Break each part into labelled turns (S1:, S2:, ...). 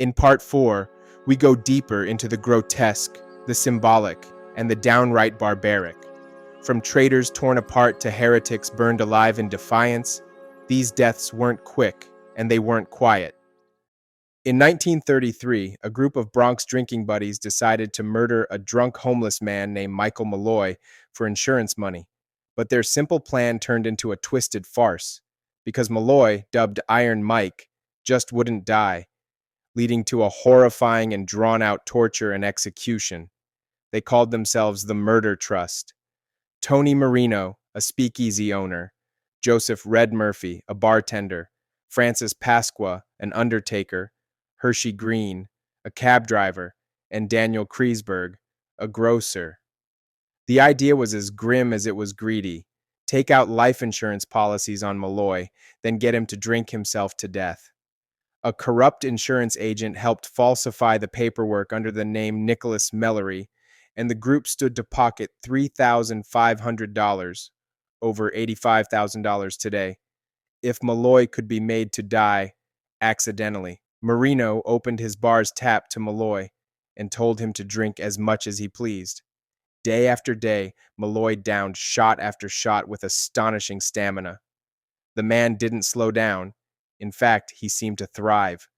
S1: In part 4, we go deeper into the grotesque, the symbolic, and the downright barbaric. From traitors torn apart to heretics burned alive in defiance, these deaths weren't quick and they weren't quiet. In 1933, a group of Bronx drinking buddies decided to murder a drunk homeless man named Michael Malloy for insurance money. But their simple plan turned into a twisted farce, because Malloy, dubbed Iron Mike, just wouldn't die, leading to a horrifying and drawn-out torture and execution. They called themselves the Murder Trust. Tony Marino, a speakeasy owner, Joseph Red Murphy, a bartender, Francis Pasqua, an undertaker, Hershey Green, a cab driver, and Daniel Kreisberg, a grocer. The idea was as grim as it was greedy. Take out life insurance policies on Malloy, then get him to drink himself to death. A corrupt insurance agent helped falsify the paperwork under the name Nicholas Mellery, and the group stood to pocket $3,500, over $85,000 today, if Malloy could be made to die accidentally. Marino opened his bar's tap to Malloy and told him to drink as much as he pleased. Day after day, Malloy downed shot after shot with astonishing stamina. The man didn't slow down. In fact, he seemed to thrive.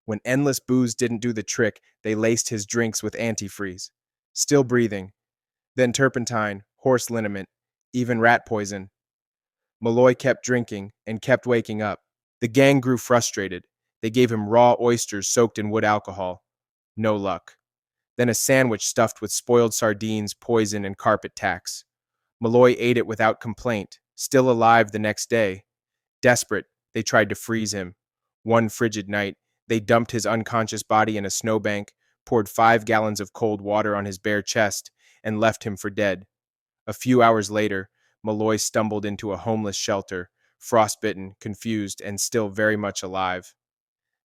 S1: When endless booze didn't do the trick, they laced his drinks with antifreeze. Still breathing. Then turpentine, horse liniment, even rat poison. Malloy kept drinking and kept waking up. The gang grew frustrated. They gave him raw oysters soaked in wood alcohol. No luck. Then a sandwich stuffed with spoiled sardines, poison, and carpet tacks. Malloy ate it without complaint, still alive the next day. Desperate, they tried to freeze him. One frigid night, they dumped his unconscious body in a snowbank, poured 5 gallons of cold water on his bare chest, and left him for dead. A few hours later, Malloy stumbled into a homeless shelter, frostbitten, confused, and still very much alive.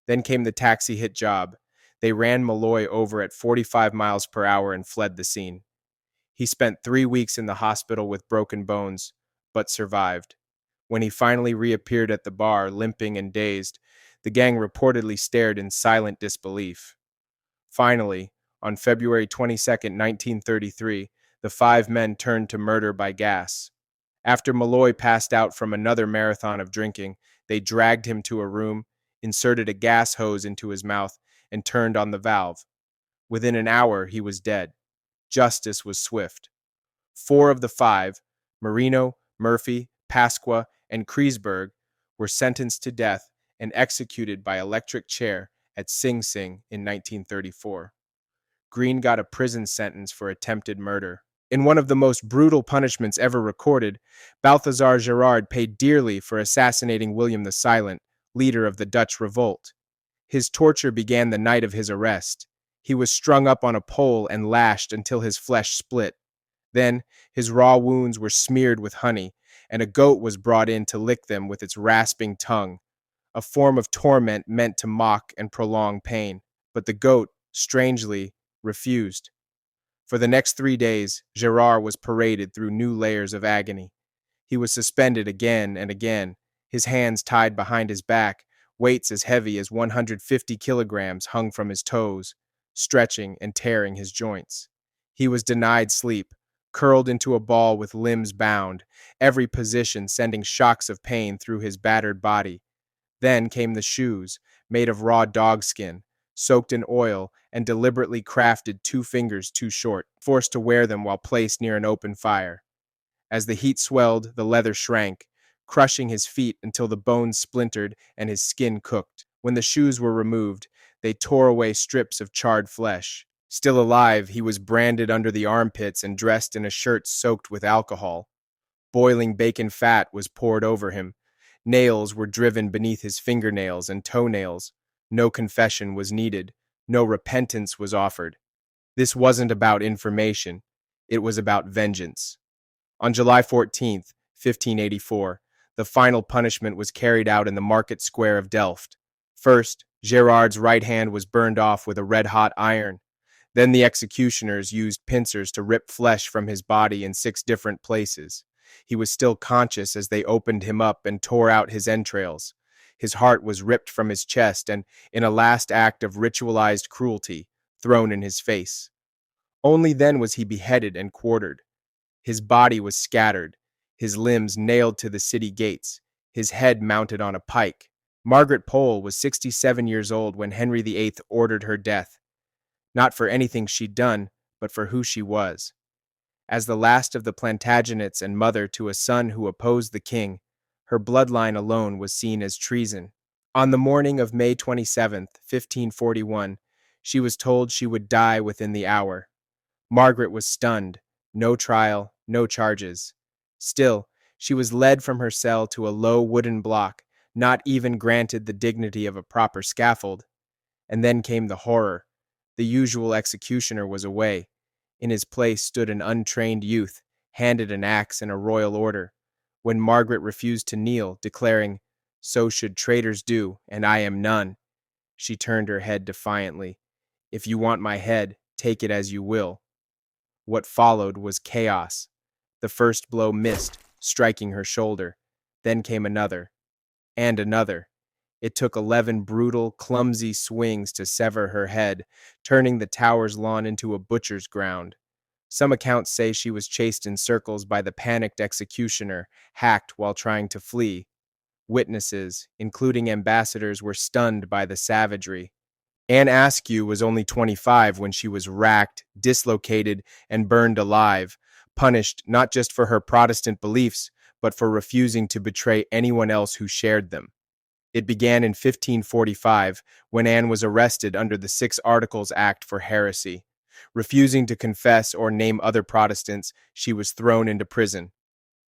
S1: Then came the taxi hit job. They ran Malloy over at 45 miles per hour and fled the scene. He spent 3 weeks in the hospital with broken bones, but survived. When he finally reappeared at the bar, limping and dazed, the gang reportedly stared in silent disbelief. Finally, on February 22, 1933, the 5 men turned to murder by gas. After Malloy passed out from another marathon of drinking, they dragged him to a room, inserted a gas hose into his mouth, and turned on the valve. Within an hour, he was dead. Justice was swift. 4 of the 5, Marino, Murphy, Pasqua, and Kreisberg, were sentenced to death and executed by electric chair at Sing Sing in 1934. Green got a prison sentence for attempted murder. In one of the most brutal punishments ever recorded, Balthazar Gerard paid dearly for assassinating William the Silent, leader of the Dutch revolt. His torture began the night of his arrest. He was strung up on a pole and lashed until his flesh split. Then, his raw wounds were smeared with honey, and a goat was brought in to lick them with its rasping tongue, a form of torment meant to mock and prolong pain. But the goat, strangely, refused. For the next 3 days, Gerard was paraded through new layers of agony. He was suspended again and again, his hands tied behind his back, weights as heavy as 150 kilograms hung from his toes, stretching and tearing his joints. He was denied sleep, curled into a ball with limbs bound, every position sending shocks of pain through his battered body. Then came the shoes, made of raw dogskin, soaked in oil, and deliberately crafted 2 fingers too short, forced to wear them while placed near an open fire. As the heat swelled, the leather shrank, crushing his feet until the bones splintered and his skin cooked. When the shoes were removed, they tore away strips of charred flesh. Still alive, he was branded under the armpits and dressed in a shirt soaked with alcohol. Boiling bacon fat was poured over him. Nails were driven beneath his fingernails and toenails. No confession was needed. No repentance was offered. This wasn't about information. It was about vengeance. On July 14th, 1584, the final punishment was carried out in the market square of Delft. First, Gerard's right hand was burned off with a red-hot iron. Then the executioners used pincers to rip flesh from his body in 6 different places. He was still conscious as they opened him up and tore out his entrails. His heart was ripped from his chest and, in a last act of ritualized cruelty, thrown in his face. Only then was he beheaded and quartered. His body was scattered, his limbs nailed to the city gates, his head mounted on a pike. Margaret Pole was 67 years old when Henry VIII ordered her death, not for anything she'd done, but for who she was. As the last of the Plantagenets and mother to a son who opposed the king, her bloodline alone was seen as treason. On the morning of May 27th, 1541, she was told she would die within the hour. Margaret was stunned. No trial, no charges. Still, she was led from her cell to a low wooden block, not even granted the dignity of a proper scaffold. And then came the horror. The usual executioner was away. In his place stood an untrained youth, handed an axe and a royal order. When Margaret refused to kneel, declaring, "So should traitors do, and I am none," she turned her head defiantly. "If you want my head, take it as you will." What followed was chaos. The first blow missed, striking her shoulder. Then came another, and another. It took 11 brutal, clumsy swings to sever her head, turning the tower's lawn into a butcher's ground. Some accounts say she was chased in circles by the panicked executioner, hacked while trying to flee. Witnesses, including ambassadors, were stunned by the savagery. Anne Askew was only 25 when she was racked, dislocated, and burned alive, punished not just for her Protestant beliefs, but for refusing to betray anyone else who shared them. It began in 1545, when Anne was arrested under the 6 Articles Act for heresy. Refusing to confess or name other Protestants, she was thrown into prison.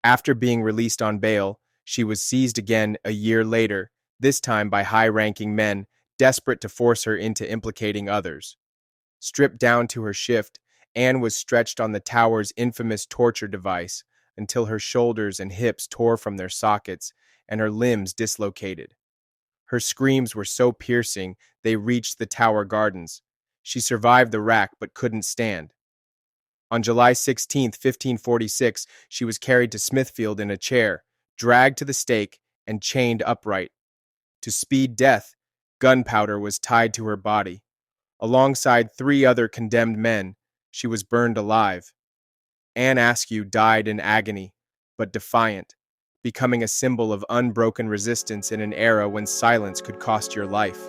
S1: After being released on bail, she was seized again a year later, this time by high-ranking men, desperate to force her into implicating others. Stripped down to her shift, Anne was stretched on the tower's infamous torture device until her shoulders and hips tore from their sockets and her limbs dislocated. Her screams were so piercing they reached the tower gardens. She survived the rack but couldn't stand. On July 16, 1546, she was carried to Smithfield in a chair, dragged to the stake, and chained upright. To speed death, gunpowder was tied to her body. Alongside 3 other condemned men, she was burned alive. Anne Askew died in agony, but defiant, becoming a symbol of unbroken resistance in an era when silence could cost your life.